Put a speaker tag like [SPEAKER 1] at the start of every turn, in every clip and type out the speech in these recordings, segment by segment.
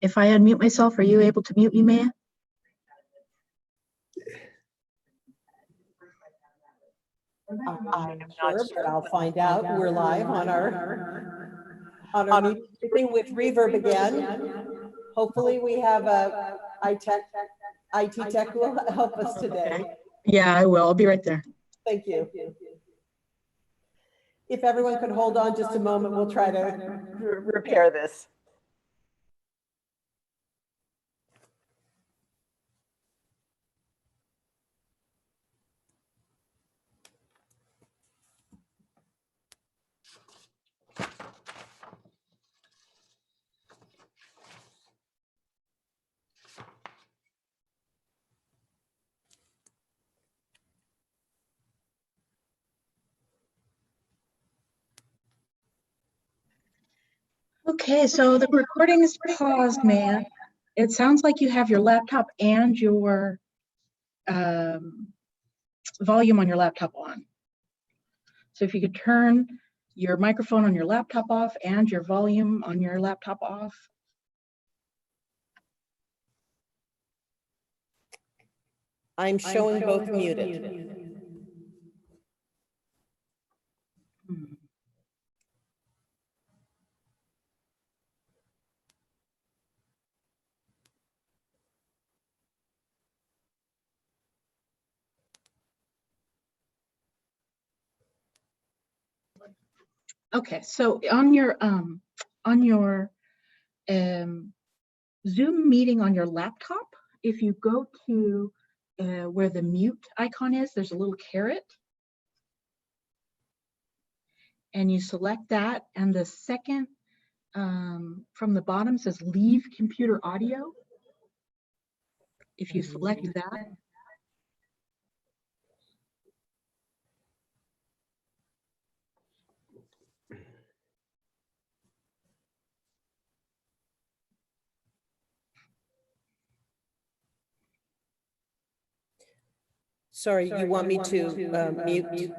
[SPEAKER 1] If I unmute myself, are you able to mute me, Maia?
[SPEAKER 2] I'm not sure, but I'll find out. We're live on our meeting briefing with reverb again. Hopefully we have a IT tech will help us today.
[SPEAKER 1] Yeah, I will. I'll be right there.
[SPEAKER 2] Thank you. If everyone could hold on just a moment, we'll try to repair this.
[SPEAKER 1] Okay, so the recording is paused, Maia. It sounds like you have your laptop and your volume on your laptop on. So if you could turn your microphone on your laptop off and your volume on your laptop off.
[SPEAKER 2] I'm showing both muted.
[SPEAKER 1] Okay, so on your Zoom meeting on your laptop, if you go to where the mute icon is, there's a little caret. And you select that, and the second from the bottom says leave computer audio. If you select that,
[SPEAKER 2] Sorry, you want me to mute?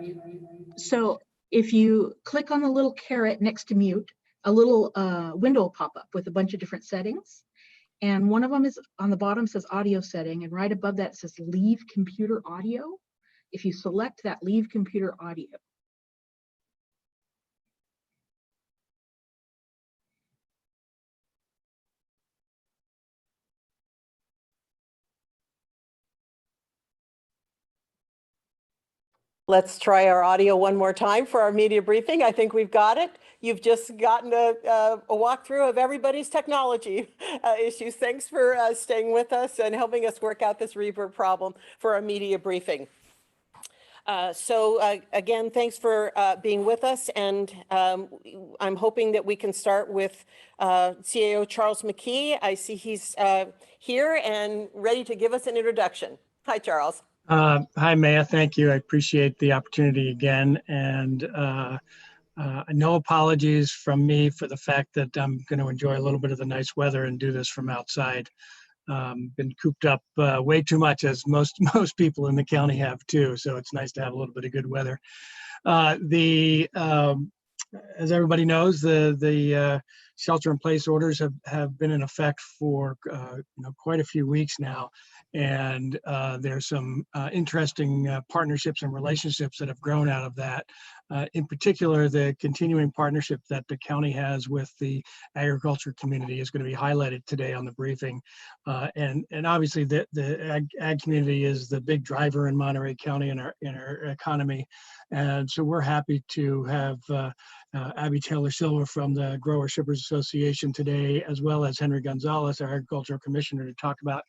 [SPEAKER 1] So if you click on the little caret next to mute, a little window will pop up with a bunch of different settings. And one of them is on the bottom says audio setting, and right above that says leave computer audio. If you select that, leave computer audio.
[SPEAKER 2] Let's try our audio one more time for our media briefing. I think we've got it. You've just gotten a walkthrough of everybody's technology issues. Thanks for staying with us and helping us work out this reverb problem for our media briefing. Again, thanks for being with us, and I'm hoping that we can start with CAO Charles McKee. I see he's here and ready to give us an introduction. Hi, Charles.
[SPEAKER 3] Hi, Maia. Thank you. I appreciate the opportunity again. And no apologies from me for the fact that I'm going to enjoy a little bit of the nice weather and do this from outside. Been cooped up way too much, as most people in the county have too. So it's nice to have a little bit of good weather. As everybody knows, the shelter-in-place orders have been in effect for quite a few weeks now, and there's some interesting partnerships and relationships that have grown out of that. In particular, the continuing partnership that the county has with the agriculture community is going to be highlighted today on the briefing, and obviously the ag community is the big driver in Monterey County in our economy, and so we're happy to have Abby Taylor Silva from the Grower Shippers Association today, as well as Henry Gonzalez, our agricultural commissioner, to talk about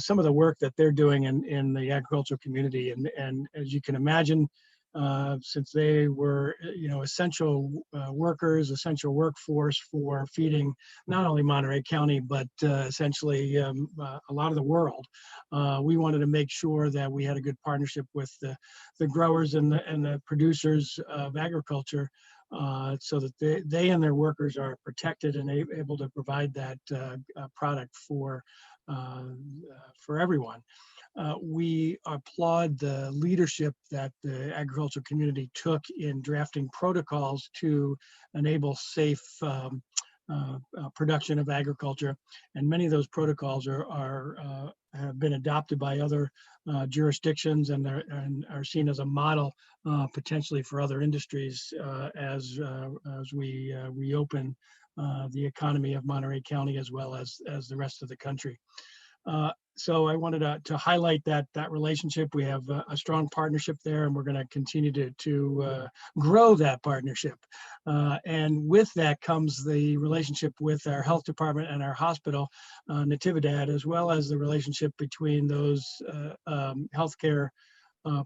[SPEAKER 3] some of the work that they're doing in the agricultural community. And as you can imagine, since they were, essential workers, essential workforce for feeding not only Monterey County, but essentially a lot of the world, we wanted to make sure that we had a good partnership with the growers and the producers of agriculture, so that they and their workers are protected and able to provide that product for everyone. We applaud the leadership that the agricultural community took in drafting protocols to enable safe production of agriculture. And many of those protocols have been adopted by other jurisdictions and are seen as a model potentially for other industries as we reopen the economy of Monterey County as well as the rest of the country. So I wanted to highlight that relationship. We have a strong partnership there, and we're going to continue to grow that partnership. And with that comes the relationship with our health department and our hospital, Natividad, as well as the relationship between those healthcare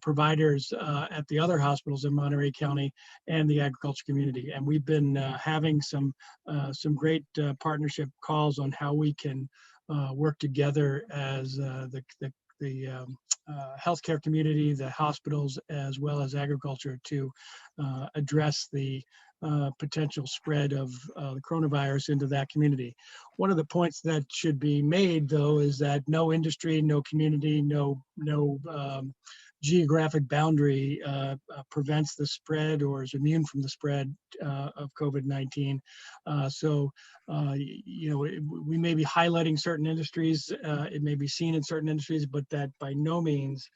[SPEAKER 3] providers at the other hospitals in Monterey County and the agriculture community. And we've been having some great partnership calls on how we can work together as the healthcare community, the hospitals, as well as agriculture to address the potential spread of the coronavirus into that community. One of the points that should be made, though, is that no industry, no community, no geographic boundary prevents the spread or is immune from the spread of COVID-19. We may be highlighting certain industries, it may be seen in certain industries, but that by no means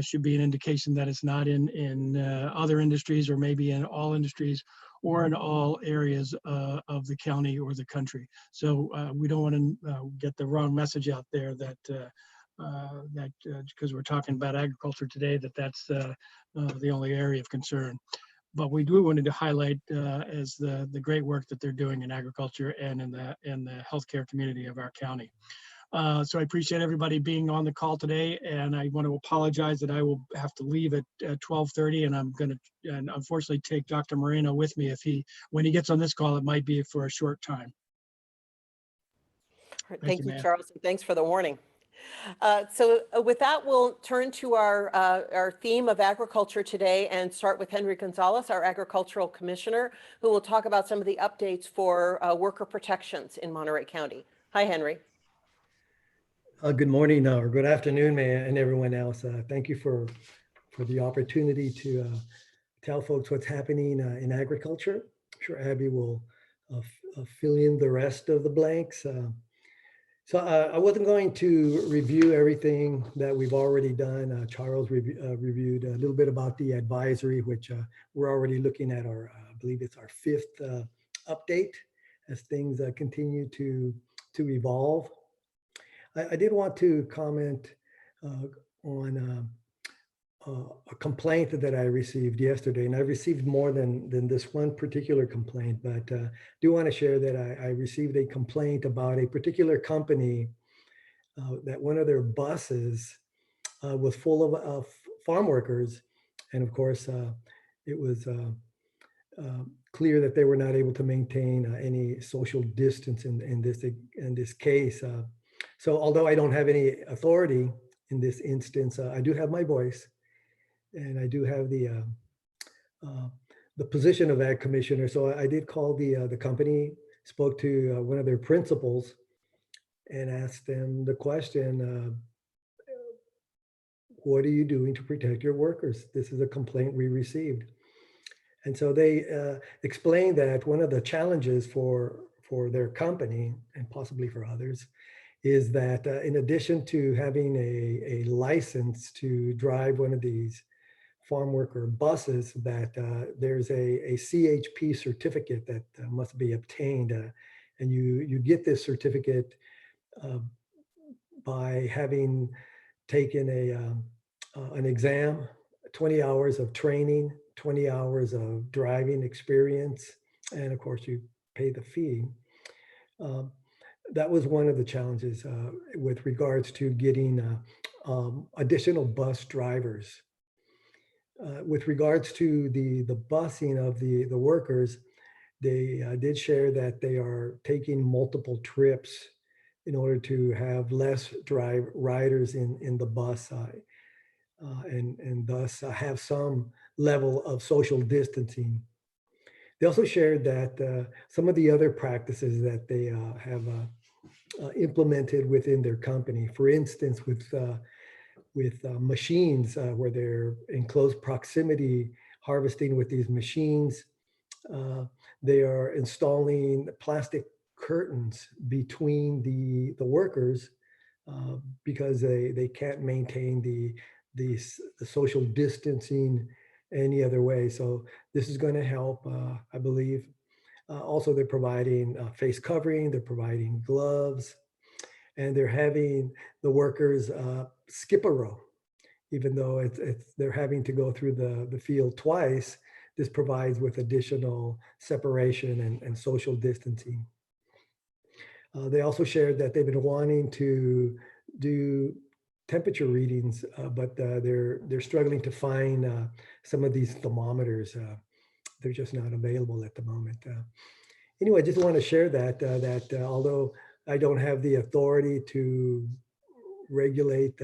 [SPEAKER 3] should be an indication that it's not in other industries, or maybe in all industries or in all areas of the county or the country. So we don't want to get the wrong message out there that because we're talking about agriculture today, that's the only area of concern. But we do wanted to highlight as the great work that they're doing in agriculture and in the healthcare community of our county. So I appreciate everybody being on the call today, and I want to apologize that I will have to leave at 12:30, and I'm going to unfortunately take Dr. Moreno with me. When he gets on this call, it might be for a short time.
[SPEAKER 2] Thank you, Charles, and thanks for the warning. So with that, we'll turn to our theme of agriculture today and start with Henry Gonzalez, our agricultural commissioner, who will talk about some of the updates for worker protections in Monterey County. Hi, Henry.
[SPEAKER 4] Good morning or good afternoon, Maia, and everyone else. Thank you for the opportunity to tell folks what's happening in agriculture. I'm sure Abby will fill in the rest of the blanks. So I wasn't going to review everything that we've already done. Charles reviewed a little bit about the advisory, which we're already looking at I believe it's our 5th update as things continue to evolve. I did want to comment on a complaint that I received yesterday, and I received more than this one particular complaint, but do want to share that I received a complaint about a particular company that one of their buses was full of farm workers, and of course it was clear that they were not able to maintain any social distance in this case. So although I don't have any authority in this instance, I do have my voice, and I do have the position of ag commissioner. So I did call the company, spoke to one of their principals, and asked them the question, what are you doing to protect your workers? This is a complaint we received. And so they explained that one of the challenges for their company, and possibly for others, is that in addition to having a license to drive one of these farm worker buses, that there's a CHP certificate that must be obtained. And you get this certificate by having taken an exam, 20 hours of training, 20 hours of driving experience, and of course you pay the fee. That was one of the challenges with regards to getting additional bus drivers. With regards to the busing of the workers, they did share that they are taking multiple trips in order to have less riders in the bus and thus have some level of social distancing. They also shared that some of the other practices that they have implemented within their company, for instance, with machines where they're in close proximity harvesting with these machines, they are installing plastic curtains between the workers because they can't maintain the social distancing any other way. So this is going to help, I believe. Also, they're providing face covering, they're providing gloves, and they're having the workers skip a row. Even though they're having to go through the field twice, this provides with additional separation and social distancing. They also shared that they've been wanting to do temperature readings, but they're struggling to find some of these thermometers. They're just not available at the moment. Anyway, I just want to share that although I don't have the authority to regulate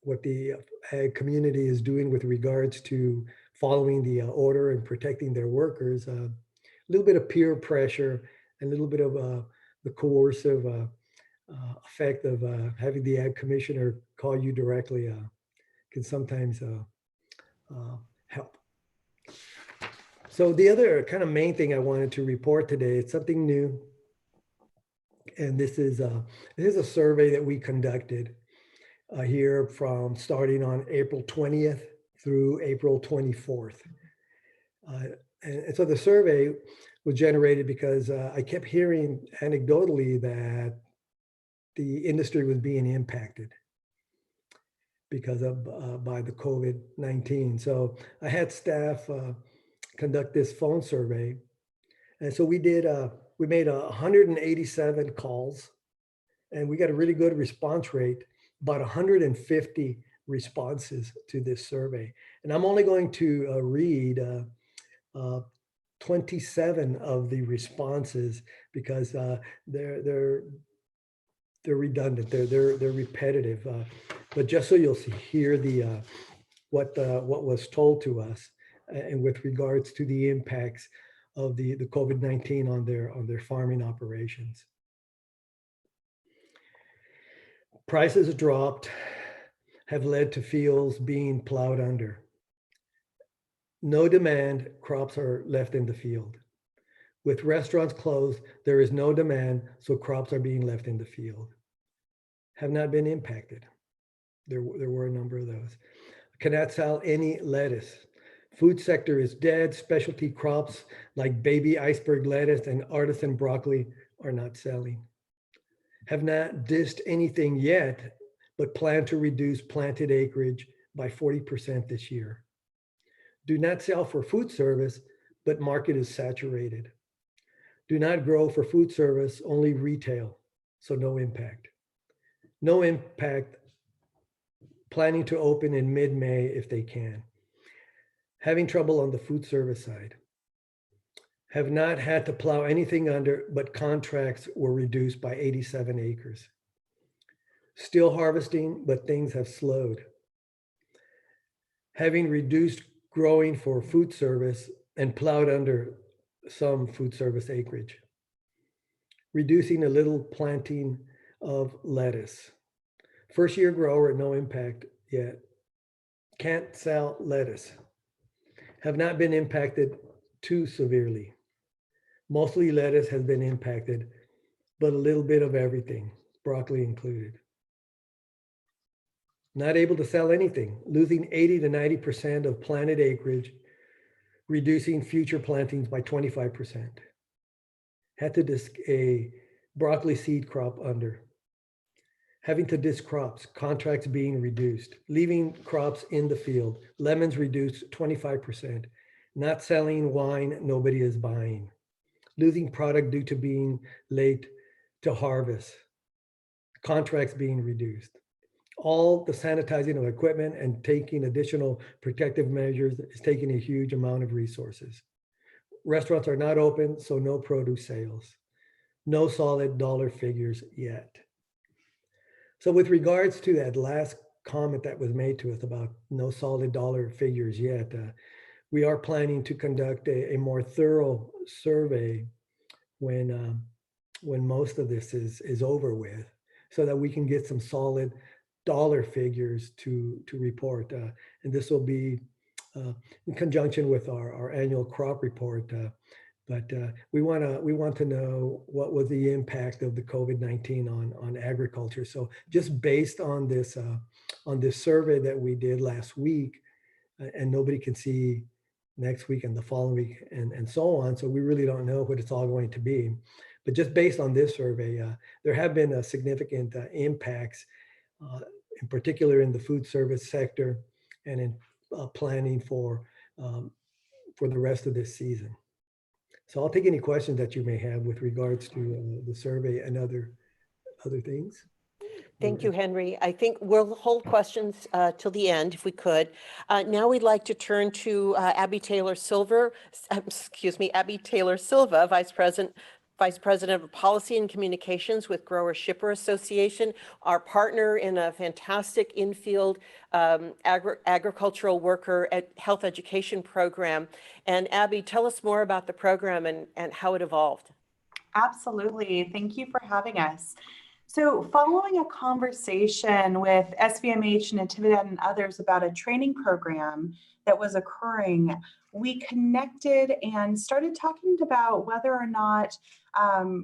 [SPEAKER 4] what the ag community is doing with regards to following the order and protecting their workers, a little bit of peer pressure, a little bit of the coercive effect of having the ag commissioner call you directly can sometimes help. So the other kind of main thing I wanted to report today, it's something new. And this is a survey that we conducted here from starting on April 20th through April 24th. And so the survey was generated because I kept hearing anecdotally that the industry was being impacted because of by the COVID-19. So I had staff conduct this phone survey. And so we made 187 calls, and we got a really good response rate, about 150 responses to this survey. And I'm only going to read 27 of the responses because they're redundant, they're repetitive. But just so you'll hear the what was told to us, and with regards to the impacts of the COVID-19 on their farming operations. Prices dropped, have led to fields being plowed under. No demand, crops are left in the field. With restaurants closed, there is no demand, so crops are being left in the field. Have not been impacted. There were a number of those. Cannot sell any lettuce. Food sector is dead. Specialty crops like baby iceberg lettuce and artisan broccoli are not selling. Have not dissed anything yet, but plan to reduce planted acreage by 40% this year. Do not sell for food service, but market is saturated. Do not grow for food service, only retail, so no impact. No impact, planning to open in mid-May if they can. Having trouble on the food service side. Have not had to plow anything under, but contracts were reduced by 87 acres. Still harvesting, but things have slowed. Having reduced growing for food service and plowed under some food service acreage. Reducing a little planting of lettuce. First year grower, no impact yet. Can't sell lettuce. Have not been impacted too severely. Mostly lettuce has been impacted, but a little bit of everything, broccoli included. Not able to sell anything, losing 80 to 90% of planted acreage, reducing future plantings by 25%. Had to disc a broccoli seed crop under. Having to disc crops, contracts being reduced, leaving crops in the field, lemons reduced 25%, not selling wine, nobody is buying, losing product due to being late to harvest, contracts being reduced. All the sanitizing of equipment and taking additional protective measures is taking a huge amount of resources. Restaurants are not open, so no produce sales. No solid dollar figures yet. So with regards to that last comment that was made to us about no solid dollar figures yet, we are planning to conduct a more thorough survey when most of this is over with, so that we can get some solid dollar figures to report. And this will be in conjunction with our annual crop report. But we want to know what was the impact of the COVID-19 on agriculture. So just based on this survey that we did last week, and nobody can see next week and the following week and so on. So we really don't know what it's all going to be. But just based on this survey, there have been significant impacts, in particular in the food service sector and in planning for the rest of this season. So I'll take any questions that you may have with regards to the survey and other things.
[SPEAKER 2] Thank you, Henry. I think we'll hold questions till the end, if we could. Now we'd like to turn to Abby Taylor Silva, Vice President of Policy and Communications with Grower Shipper Association, our partner in a fantastic in-field agricultural worker health education program. And Abby, tell us more about the program and how it evolved.
[SPEAKER 5] Absolutely. Thank you for having us. So following a conversation with SVMH, Natividad, and others about a training program that was occurring, we connected and started talking about whether or not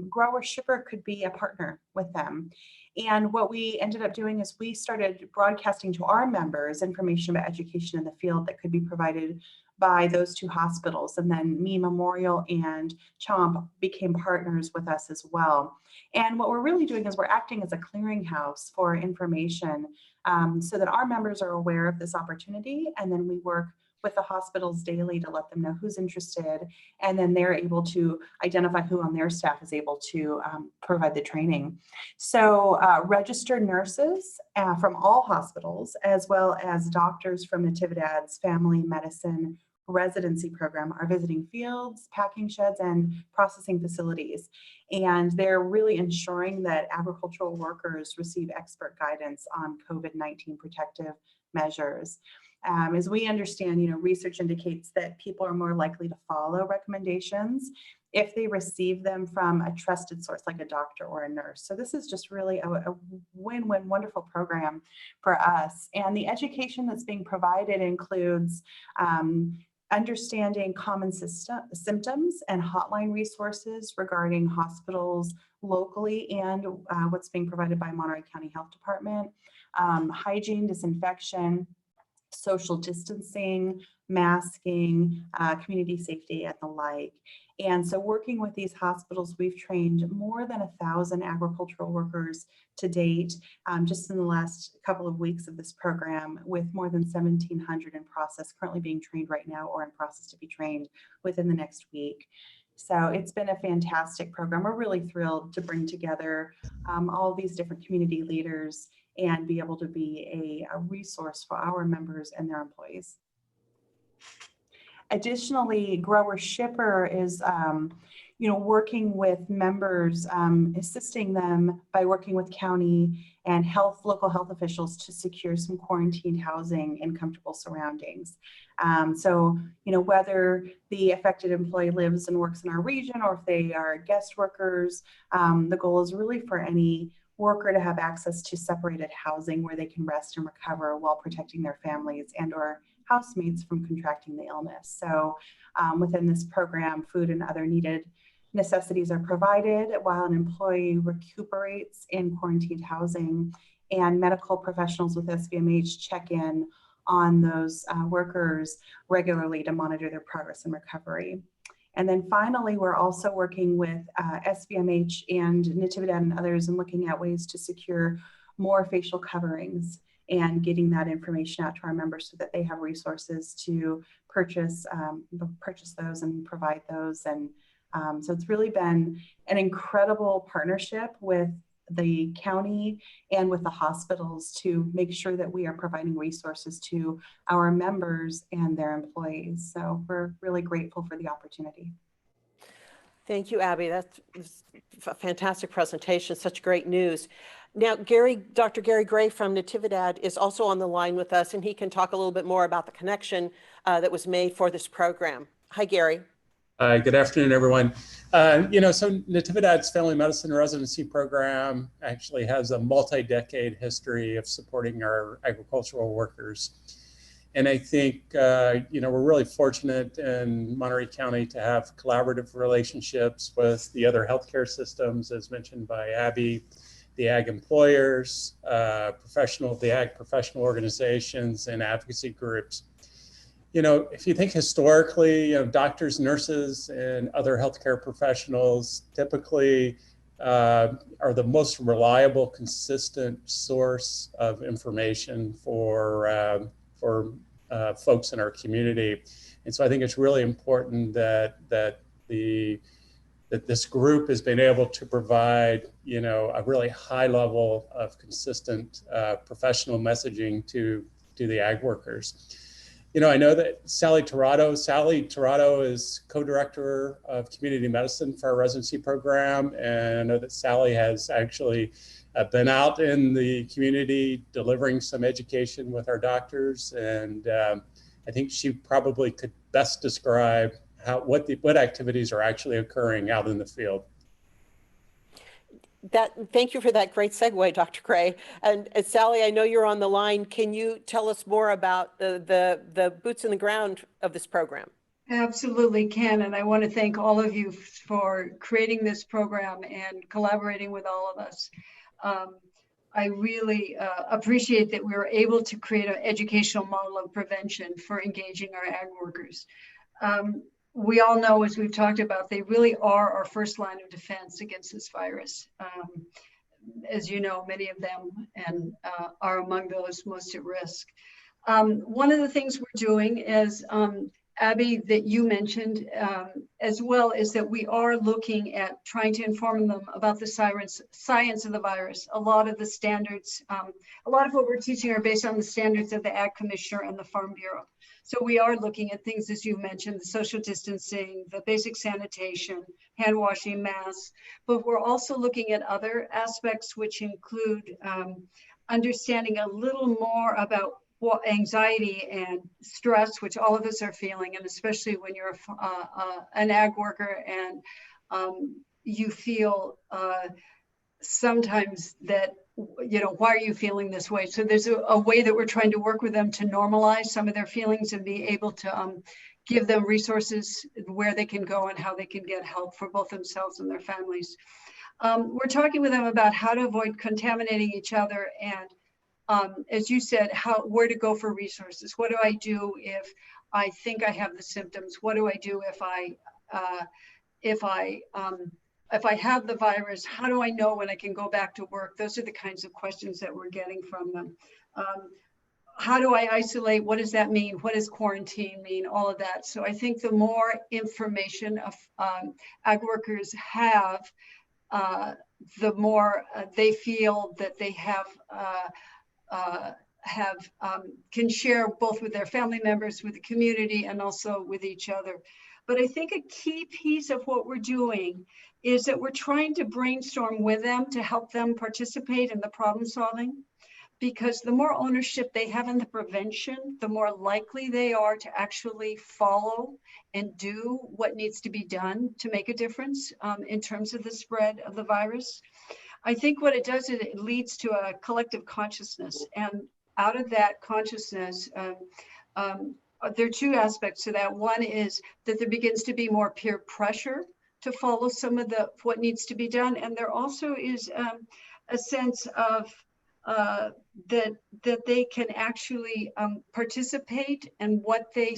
[SPEAKER 5] Grower Shipper could be a partner with them. And what we ended up doing is we started broadcasting to our members information about education in the field that could be provided by those two hospitals. And then Me Memorial and CHOMP became partners with us as well. And what we're really doing is we're acting as a clearinghouse for information so that our members are aware of this opportunity. And then we work with the hospitals daily to let them know who's interested. And then they're able to identify who on their staff is able to provide the training. So registered nurses from all hospitals, as well as doctors from Natividad's family medicine residency program, are visiting fields, packing sheds, and processing facilities. And they're really ensuring that agricultural workers receive expert guidance on COVID-19 protective measures. As we understand, research indicates that people are more likely to follow recommendations if they receive them from a trusted source like a doctor or a nurse. So this is just really a win-win, wonderful program for us. And the education that's being provided includes understanding common symptoms and hotline resources regarding hospitals locally and what's being provided by Monterey County Health Department, hygiene, disinfection, social distancing, masking, community safety, and the like. And so working with these hospitals, we've trained more than 1,000 agricultural workers to date, just in the last couple of weeks of this program, with more than 1,700 in process, currently being trained right now or in process to be trained within the next week. So it's been a fantastic program. We're really thrilled to bring together all of these different community leaders and be able to be a resource for our members and their employees. Additionally, Grower Shipper is working with members, assisting them by working with county and local health officials to secure some quarantined housing in comfortable surroundings. So whether the affected employee lives and works in our region or if they are guest workers, the goal is really for any worker to have access to separated housing where they can rest and recover while protecting their families and or housemates from contracting the illness. So within this program, food and other needed necessities are provided while an employee recuperates in quarantined housing, and medical professionals with SVMH check in on those workers regularly to monitor their progress and recovery. And then finally, we're also working with SVMH and Natividad and others and looking at ways to secure more facial coverings and getting that information out to our members so that they have resources to purchase those and provide those. And so it's really been an incredible partnership with the county and with the hospitals to make sure that we are providing resources to our members and their employees. So we're really grateful for the opportunity.
[SPEAKER 2] Thank you, Abby. That's a fantastic presentation, such great news. Now, Dr. Gary Gray from Natividad is also on the line with us, and he can talk a little bit more about the connection that was made for this program. Hi, Gary.
[SPEAKER 6] Good afternoon, everyone. So Natividad's Family Medicine Residency Program actually has a multi-decade history of supporting our agricultural workers. And I think, we're really fortunate in Monterey County to have collaborative relationships with the other healthcare systems, as mentioned by Abby, the ag employers, the ag professional organizations, and advocacy groups. If you think historically, doctors, nurses, and other healthcare professionals typically are the most reliable, consistent source of information for folks in our community. And so I think it's really important that this group has been able to provide, a really high level of consistent professional messaging to the ag workers. I know that Sally Tirado is co-director of community medicine for our residency program. And I know that Sally has actually been out in the community delivering some education with our doctors. And I think she probably could best describe what activities are actually occurring out in the field.
[SPEAKER 2] Thank you for that great segue, Dr. Gray. And Sally, I know you're on the line. Can you tell us more about the boots in the ground of this program?
[SPEAKER 7] Absolutely can. And I want to thank all of you for creating this program and collaborating with all of us. I really appreciate that we were able to create an educational model of prevention for engaging our ag workers. We all know, as we've talked about, they really are our first line of defense against this virus. As you know, many of them are among those most at risk. One of the things we're doing is, Abby, that you mentioned as well, is that we are looking at trying to inform them about the science of the virus. A lot of the standards, a lot of what we're teaching are based on the standards of the Ag Commissioner and the Farm Bureau. So we are looking at things, as you mentioned, the social distancing, the basic sanitation, hand washing, masks, but we're also looking at other aspects, which include understanding a little more about anxiety and stress, which all of us are feeling, and especially when you're an ag worker and you feel sometimes that, why are you feeling this way? So there's a way that we're trying to work with them to normalize some of their feelings and be able to give them resources where they can go and how they can get help for both themselves and their families. We're talking with them about how to avoid contaminating each other and as you said, where to go for resources. What do I do if I think I have the symptoms? What do I do if I have the virus? How do I know when I can go back to work? Those are the kinds of questions that we're getting from them. How do I isolate? What does that mean? What does quarantine mean? All of that. So I think the more information ag workers have, the more they feel that they can share both with their family members, with the community, and also with each other. But I think a key piece of what we're doing is that we're trying to brainstorm with them to help them participate in the problem solving, because the more ownership they have in the prevention, the more likely they are to actually follow and do what needs to be done to make a difference in terms of the spread of the virus. I think what it does is it leads to a collective consciousness, and out of that consciousness, there are two aspects to that. One is that there begins to be more peer pressure to follow some of what needs to be done, and there also is a sense of that they can actually participate, and what they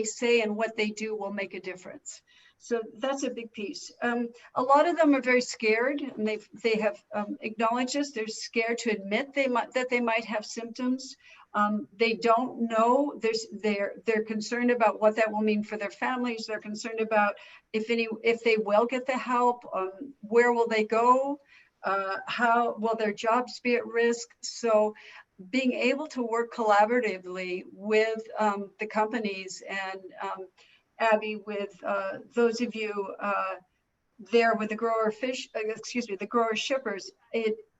[SPEAKER 7] say and what they do will make a difference. So that's a big piece. A lot of them are very scared, and they have acknowledged this. They're scared to admit that they might have symptoms. They don't know. They're concerned about what that will mean for their families. They're concerned about if they will get the help, where will they go? How will their jobs be at risk? So being able to work collaboratively with the companies and Abby, with those of you there with the the grower shippers,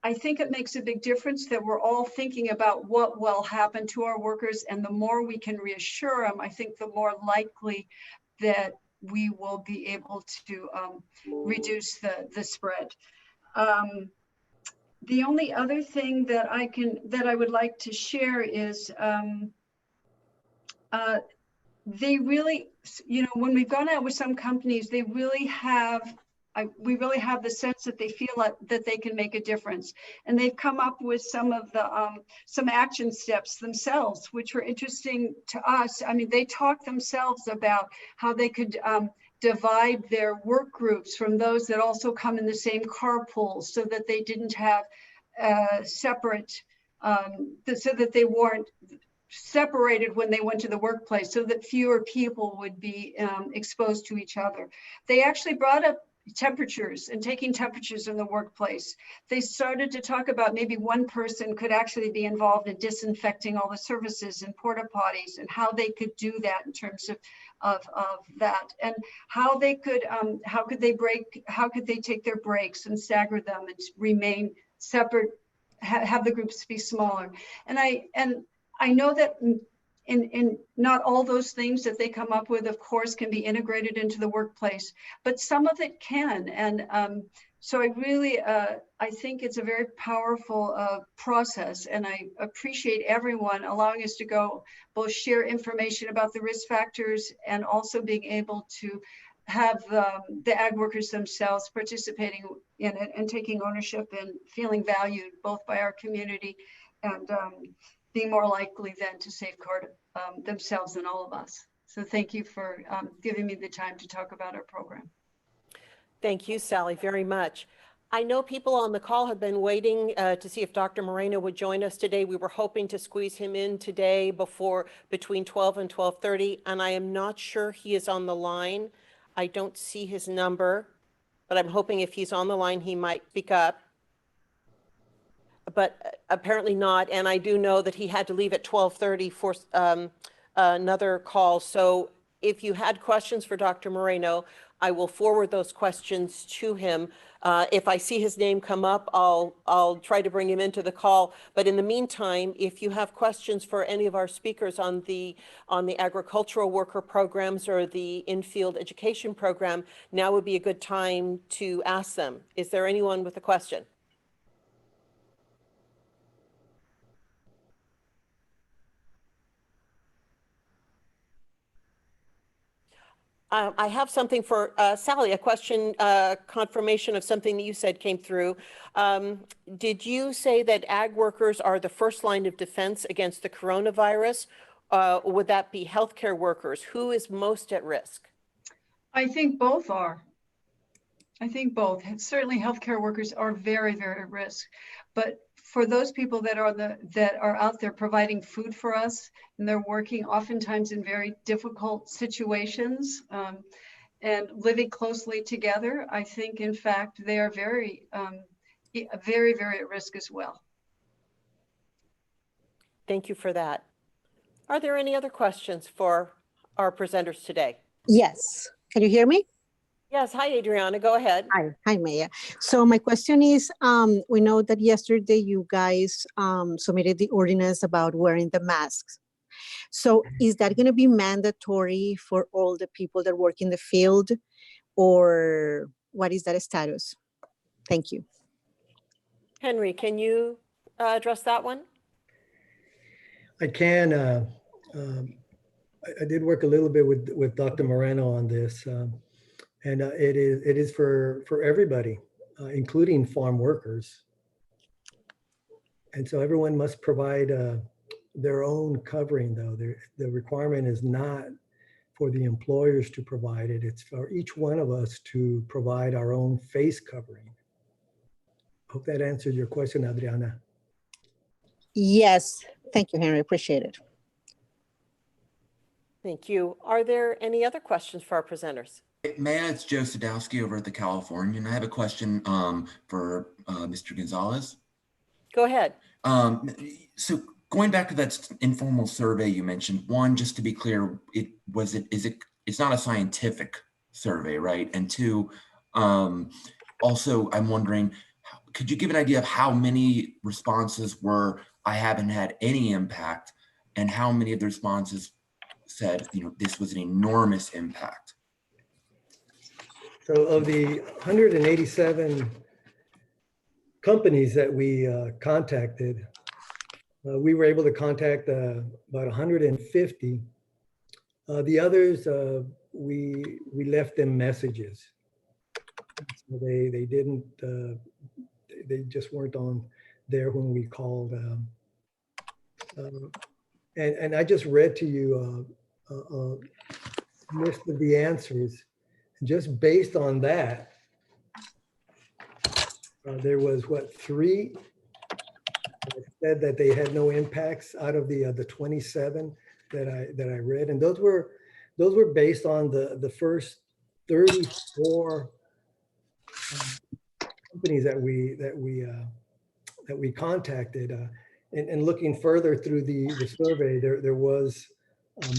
[SPEAKER 7] I think it makes a big difference that we're all thinking about what will happen to our workers, and the more we can reassure them, I think the more likely that we will be able to reduce the spread. The only other thing that I would like to share is they really, when we've gone out with some companies, they really have, we really have the sense that they feel like that they can make a difference. And they've come up with some of the, some action steps themselves, which were interesting to us. I mean, they talk themselves about how they could divide their work groups from those that also come in the same carpools so that they didn't have separate, so that they weren't separated when they went to the workplace, so that fewer people would be exposed to each other. They actually brought up temperatures and taking temperatures in the workplace. They started to talk about maybe one person could actually be involved in disinfecting all the surfaces and porta potties, and how they could do that in terms of that, and how they could how could they take their breaks and stagger them and remain separate, have the groups be smaller. And I know that in not all those things that they come up with, of course, can be integrated into the workplace, but some of it can. And so I really, I think it's a very powerful process, and I appreciate everyone allowing us to go both share information about the risk factors and also being able to have the ag workers themselves participating in it and taking ownership and feeling valued both by our community and being more likely then to safeguard themselves and all of us. So thank you for giving me the time to talk about our program.
[SPEAKER 2] Thank you, Sally, very much. I know people on the call have been waiting to see if Dr. Moreno would join us today. We were hoping to squeeze him in today between 12 and 12:30, and I am not sure he is on the line. I don't see his number, but I'm hoping if he's on the line, he might pick up. But apparently not. And I do know that he had to leave at 12:30 for another call. So if you had questions for Dr. Moreno, I will forward those questions to him. If I see his name come up, I'll try to bring him into the call. But in the meantime, if you have questions for any of our speakers on the agricultural worker programs or the in-field education program, now would be a good time to ask them. Is there anyone with a question? I have something for Sally, a question, confirmation of something that you said came through. Did you say that ag workers are the first line of defense against the coronavirus? Would that be healthcare workers? Who is most at risk?
[SPEAKER 7] I think both are. I think both. Certainly healthcare workers are very, very at risk. But for those people that are out there providing food for us, and they're working oftentimes in very difficult situations and living closely together, I think, in fact, they are very, very, very at risk as well.
[SPEAKER 2] Thank you for that. Are there any other questions for our presenters today?
[SPEAKER 8] Yes. Can you hear me?
[SPEAKER 2] Yes. Hi, Adriana. Go ahead.
[SPEAKER 8] Hi, Maia. So my question is, we know that yesterday you guys submitted the ordinance about wearing the masks. So is that going to be mandatory for all the people that work in the field, or what is that status? Thank you.
[SPEAKER 2] Henry, can you address that one?
[SPEAKER 4] I can. I did work a little bit with Dr. Moreno on this. And it is for everybody, including farm workers. And so everyone must provide their own covering, though. The requirement is not for the employers to provide it. It's for each one of us to provide our own face covering. Hope that answers your question, Adriana.
[SPEAKER 8] Yes. Thank you, Henry. Appreciate it.
[SPEAKER 2] Thank you. Are there any other questions for our presenters?
[SPEAKER 9] Maya, it's Joe Sadowski over at the Californian. I have a question for Mr. Gonzalez.
[SPEAKER 2] Go ahead.
[SPEAKER 9] So going back to that informal survey you mentioned, one, just to be clear, it's not a scientific survey, right? And two, also I'm wondering, could you give an idea of how many responses were, I haven't had any impact, and how many of the responses said, this was an enormous impact?
[SPEAKER 4] So of the 187 companies that we contacted, we were able to contact about 150 The others, we left them messages. So they didn't, they just weren't on there when we called. And I just read to you a list of the answers. And just based on that, there was what, 3 that said that they had no impacts out of the 27 that I read, and those were based on the first 34 companies that we contacted, and looking further through the survey, there was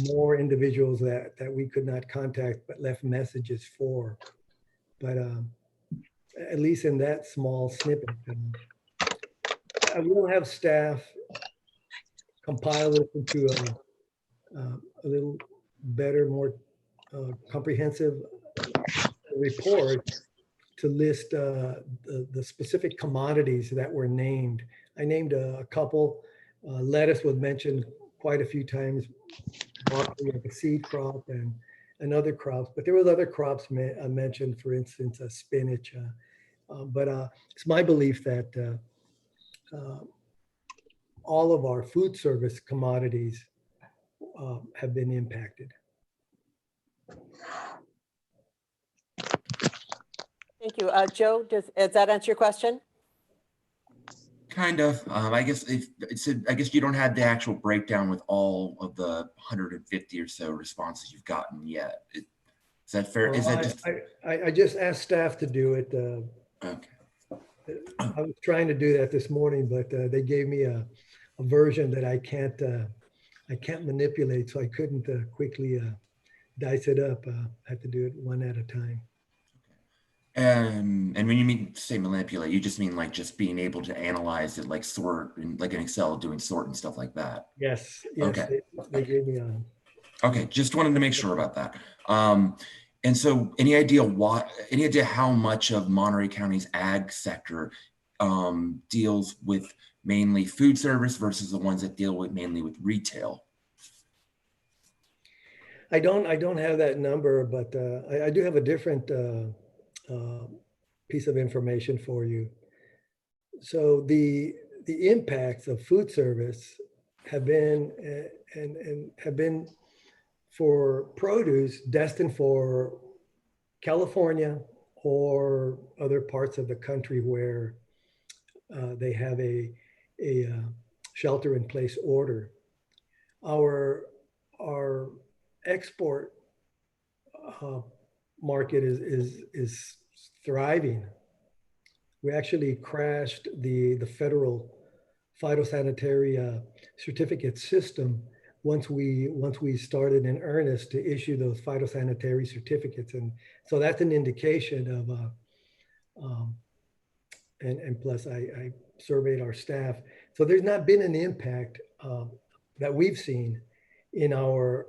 [SPEAKER 4] more individuals that we could not contact but left messages for. But at least in that small snippet, I will have staff compile this into a little better, more comprehensive report to list the specific commodities that were named. I named a couple. Lettuce was mentioned quite a few times, broccoli, like a seed crop, and other crops. But there was other crops mentioned, for instance, spinach. But it's my belief that all of our food service commodities have been impacted.
[SPEAKER 2] Thank you. Joe, does that answer your question?
[SPEAKER 9] Kind of. I guess I guess you don't have the actual breakdown with all of the 150 or so responses you've gotten yet. Is that fair?
[SPEAKER 4] Well,
[SPEAKER 9] Is that just?
[SPEAKER 4] I just asked staff to do it.
[SPEAKER 9] Okay.
[SPEAKER 4] I was trying to do that this morning, but they gave me a version that I can't manipulate, so I couldn't quickly dice it up. I had to do it one at a time.
[SPEAKER 9] And when you say manipulate, you just mean like just being able to analyze it, like sort, and like in Excel, doing sort and stuff like that.
[SPEAKER 4] Yes.
[SPEAKER 9] Okay.
[SPEAKER 4] They gave me a.
[SPEAKER 9] Okay, just wanted to make sure about that. And so, any idea how much of Monterey County's ag sector deals with mainly food service versus the ones that deal with mainly with retail?
[SPEAKER 4] I don't have that number, but I do have a different piece of information for you. So the impacts of food service have been and have been for produce destined for California or other parts of the country where they have a shelter-in-place order. Our export market is thriving. We actually crashed the federal phytosanitary certificate system once we started in earnest to issue those phytosanitary certificates, and so that's an indication of. And plus, I surveyed our staff, so there's not been an impact that we've seen in our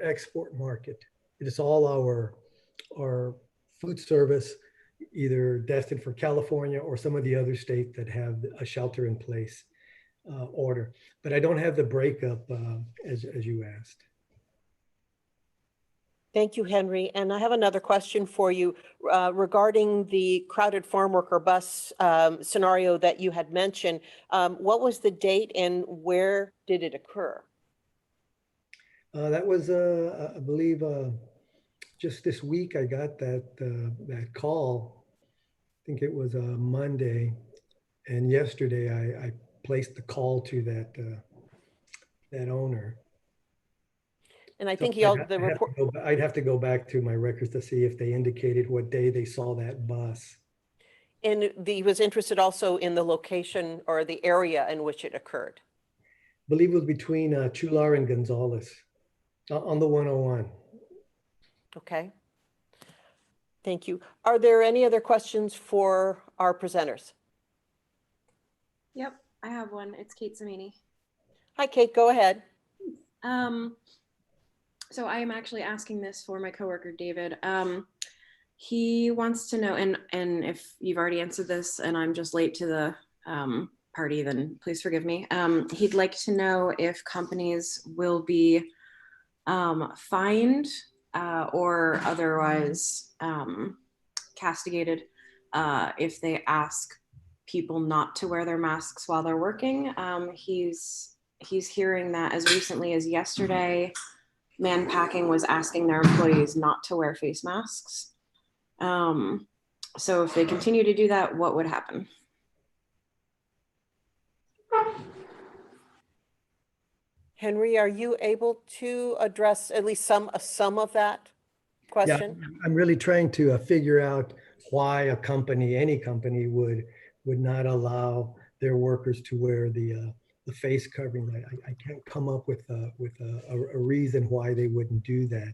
[SPEAKER 4] export market. It's all our food service, either destined for California or some of the other states that have a shelter-in-place order. But I don't have the breakup as you asked.
[SPEAKER 2] Thank you, Henry. And I have another question for you regarding the crowded farm worker bus scenario that you had mentioned. What was the date and where did it occur?
[SPEAKER 4] That was, I believe, just this week. I got that call. I think it was Monday, and yesterday I placed the call to that owner.
[SPEAKER 2] And I
[SPEAKER 4] So
[SPEAKER 2] think
[SPEAKER 4] I'd have to go back to my records to see if they indicated what day they saw that bus.
[SPEAKER 2] And he was interested also in the location or the area in which it occurred.
[SPEAKER 4] I believe it was between Chular and Gonzales on the 101.
[SPEAKER 2] Okay. Thank you. Are there any other questions for our presenters?
[SPEAKER 10] Yep, I have one. It's Kate Cimini.
[SPEAKER 2] Hi, Kate, go ahead.
[SPEAKER 10] So I am actually asking this for my coworker, David. He wants to know, and if you've already answered this and I'm just late to the party, then please forgive me. He'd like to know if companies will be fined or otherwise castigated if they ask people not to wear their masks while they're working. He's hearing that as recently as yesterday, Man Packing was asking their employees not to wear face masks. So if they continue to do that, what would happen?
[SPEAKER 2] Henry, are you able to address at least some of that question?
[SPEAKER 4] Yeah, I'm really trying to figure out why a company, any company, would not allow their workers to wear the face covering. I can't come up with a reason why they wouldn't do that.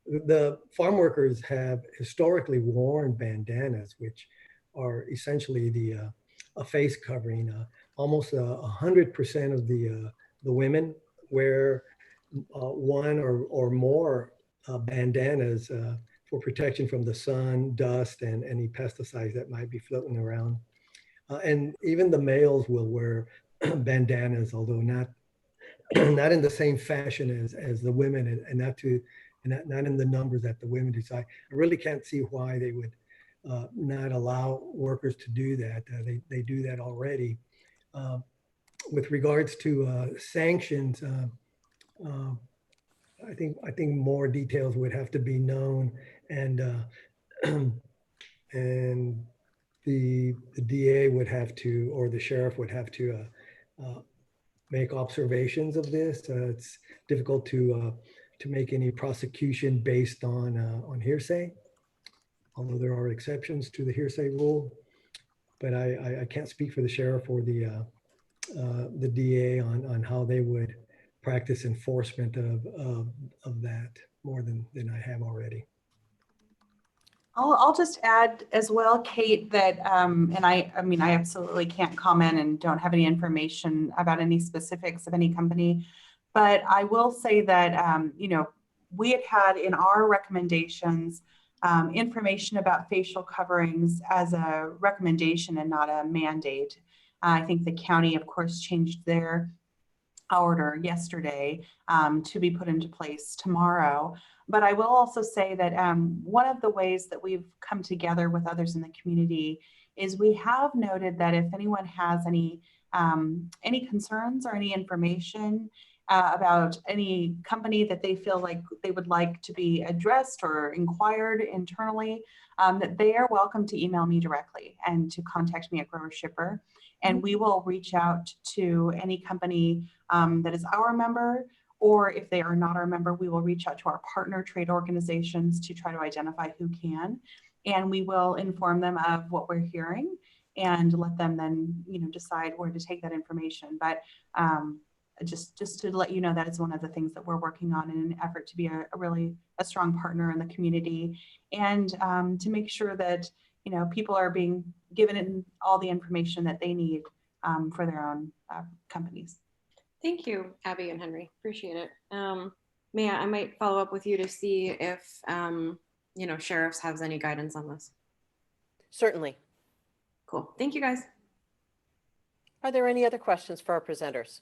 [SPEAKER 4] The farm workers have historically worn bandanas, which are essentially a face covering. Almost 100% of the women wear one or more bandanas for protection from the sun, dust, and any pesticides that might be floating around. And even the males will wear bandanas, although not in the same fashion as the women, and not in the numbers that the women do. So I really can't see why they would not allow workers to do that. They do that already. With regards to sanctions, I think more details would have to be known, and and the DA would have to, or the sheriff would have to make observations of this. It's difficult to make any prosecution based on hearsay, although there are exceptions to the hearsay rule. But I can't speak for the sheriff or the DA on how they would practice enforcement of that more than I have already.
[SPEAKER 5] I'll just add as well, Kate, that, and I mean, I absolutely can't comment and don't have any information about any specifics of any company, but I will say that, you know, we had in our recommendations information about facial coverings as a recommendation and not a mandate. I think the county, of course, changed their order yesterday to be put into place tomorrow. But I will also say that one of the ways that we've come together with others in the community is we have noted that if anyone has any concerns or any information about any company that they feel like they would like to be addressed or inquired internally, that they are welcome to email me directly and to contact me at Grower Shipper. And we will reach out to any company that is our member, or if they are not our member, we will reach out to our partner trade organizations to try to identify who can. And we will inform them of what we're hearing and let them then, you know, decide where to take that information. But just to let you know, that is one of the things that we're working on in an effort to be a really strong partner in the community, and to make sure that, you know, people are being given all the information that they need for their own companies.
[SPEAKER 10] Thank you, Abby and Henry. Appreciate it. Maia, I might follow up with you to see if, you know, sheriffs has any guidance on this.
[SPEAKER 2] Certainly.
[SPEAKER 10] Cool. Thank you, guys.
[SPEAKER 2] Are there any other questions for our presenters?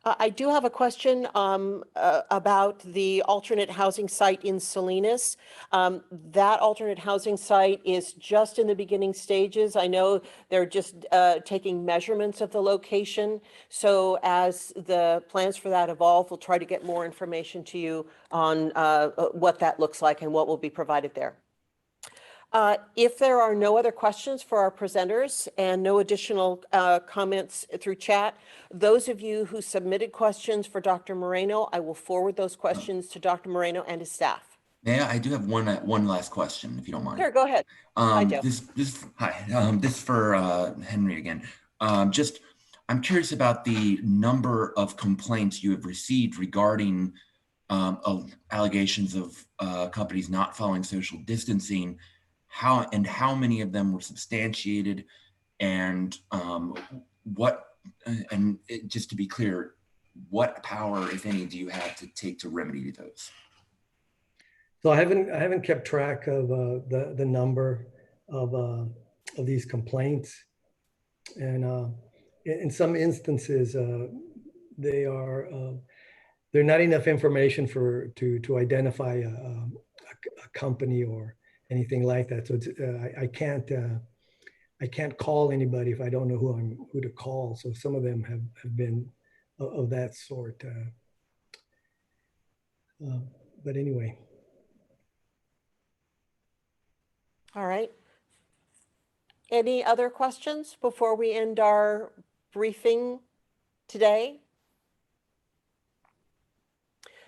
[SPEAKER 2] I do have a question about the alternate housing site in Salinas. That alternate housing site is just in the beginning stages. I know they're just taking measurements of the location. So as the plans for that evolve, we'll try to get more information to you on what that looks like and what will be provided there. If there are no other questions for our presenters and no additional comments through chat, those of you who submitted questions for Dr. Moreno, I will forward those questions to Dr. Moreno and his staff.
[SPEAKER 9] Maia, I do have one last question, if you don't mind.
[SPEAKER 2] Sure, go ahead. Hi, Joe.
[SPEAKER 9] This for Henry again. I'm curious about the number of complaints you have received regarding allegations of companies not following social distancing. How many of them were substantiated, and just to be clear, what power, if any, do you have to take to remedy those?
[SPEAKER 4] So I haven't kept track of the number of these complaints, and in some instances, they are, there's not enough information to identify a company or anything like that. So it's, I can't call anybody if I don't know who to call. So some of them have been of that sort. But anyway.
[SPEAKER 2] All right. Any other questions before we end our briefing today?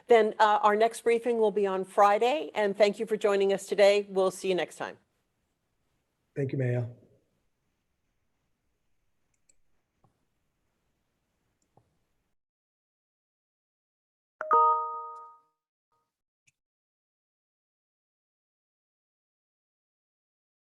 [SPEAKER 2] Then our next briefing will be on Friday, and thank you for joining us today. We'll see you next time.
[SPEAKER 4] Thank you, Maia.